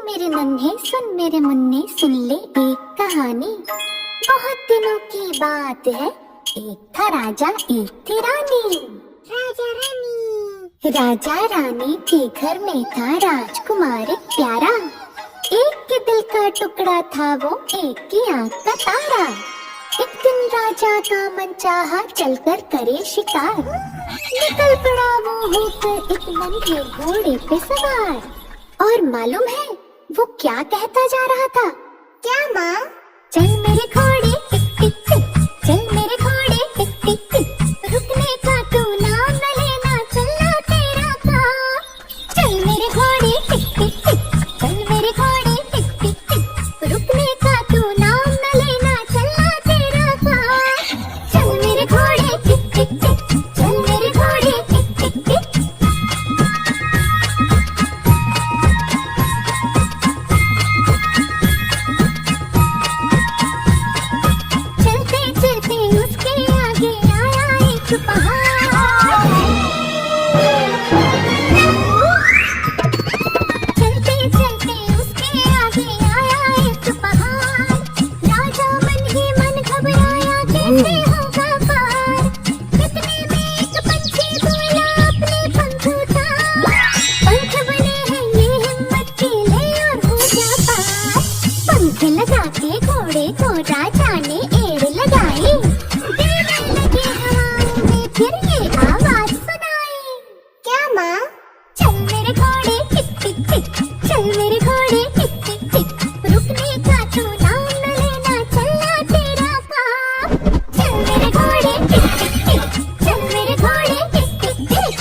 मेरे नन्हे सुन मेरे मुन्ने, सुन ले एक कहानी। बहुत दिनों की बात है, एक था राजा एक थी रानी। राजा रानी के घर में था राजकुमार एक प्यारा। एक के दिल का टुकड़ा था वो, एक की आंख का तारा। एक दिन राजा का मन चाहा चलकर करे शिकार। निकल पड़ा वो होकर एक नन्हे घोड़े पे सवार। और मालूम है वो क्या कहता जा रहा था? क्या माँ? चल मेरे घोड़े टिक टिक टिक, चल मेरे घोड़े टिक टिक टिक, रुकने का तू नाम न लेना, चलना तेरा काम। चल मेरे घोड़े टिक टिक टिक, चल मेरे घोड़े टिक टिक टिक, रुकने का तू नाम न लेना, चलना तेरा काम। चल मेरे घोड़े टिक टिक टिक, चल मेरे घोड़े टिक टिक टिक। लगा के घोड़े को राजा ने एड़ लगाई। देने लगे हवाओं में फिर ये आवाज सुनाई। क्या माँ? चल मेरे घोड़े टिक टिक टिक, चल मेरे घोड़े टिक टिक टिक, रुकने का तू नाम न लेना, चलना तेरा काम। चल मेरे घोड़े टिक टिक टिक, चल मेरे घोड़े टिक टिक टिक।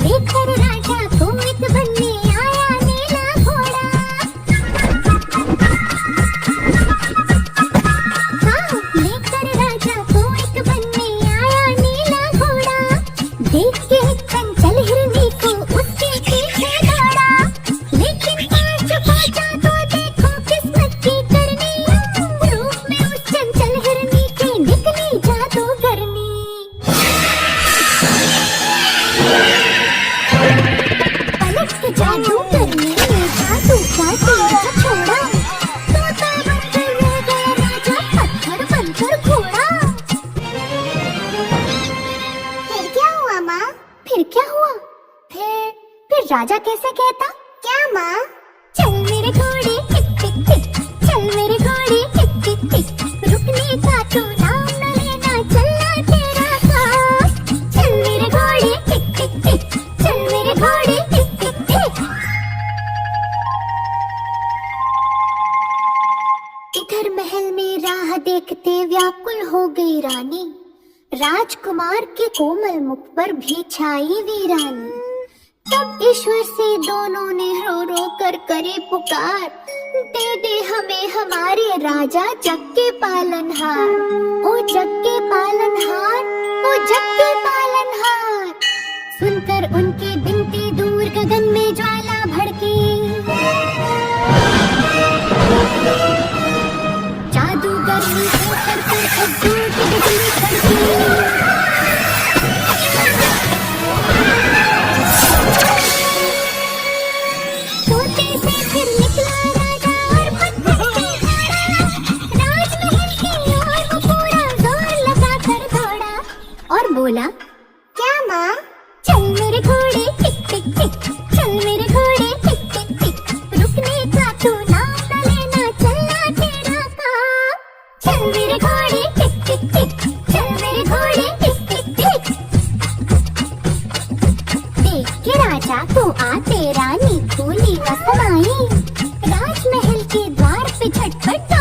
लेकर राजा को एक बनने आया नीला घोड़ा। हाँ, लेकर राजा को एक बनने आया नीला घोड़ा। देख के चंचल हिरनी को उसके पीछे दौड़ा। लेकिन पास पहुंचा तो देखो किस्मत की करनी, रूप में उस चंचल हिरनी के निकली जादूगरनी। पलट के जादूगरनी ने जादू का तीर छोड़ा। तोता बनकर रह गया राजा, पत्थर बनकर घोड़ा। फिर क्या हुआ माँ? फिर क्या हुआ? फिर राजा कैसे कहता? क्या माँ? चल मेरे घोड़े टिक टिक टिक, चल मेरे घोड़े टिक टिक टिक, रुकने का तू नाम न लेना, चलना तेरा काम। चल मेरे घोड़े टिक टिक टिक, चल मेरे घोड़े टिक टिक टिक। इधर महल में राह देखते व्याकुल हो गई रानी। राजकुमार के कोमल मुख पर भी छाई वीरानी। तब ईश्वर से दोनों ने रो रो कर करे पुकार, दे दे हमें हमारे राजा जग के पालनहार। ओ जग के पालनहार, ओ जग के पालनहार। सुनकर उनकी बिनती दूर गगन में ज्वाला भड़की। जादूगरनी होकर कर दूर की बिजली कड़की। तोते से फिर निकला राजा और पत्थर से दौड़ा। राजमहल की ओर वो पूरा जोर लगा कर दौड़ा और बोला, क्या माँ? चल मेरे घोड़े टिक टिक टिक, चल मेरे घोड़े टिक टिक टिक, रुकने का तू नाम न लेना, चलना तेरा काम। चल मेरे घोड़े टिक टिक टिक, चल मेरे घोड़े टिक टिक टिक। देख के राजा को आते रानी फूली न समाई। राजमहल के द्वार पे झटपट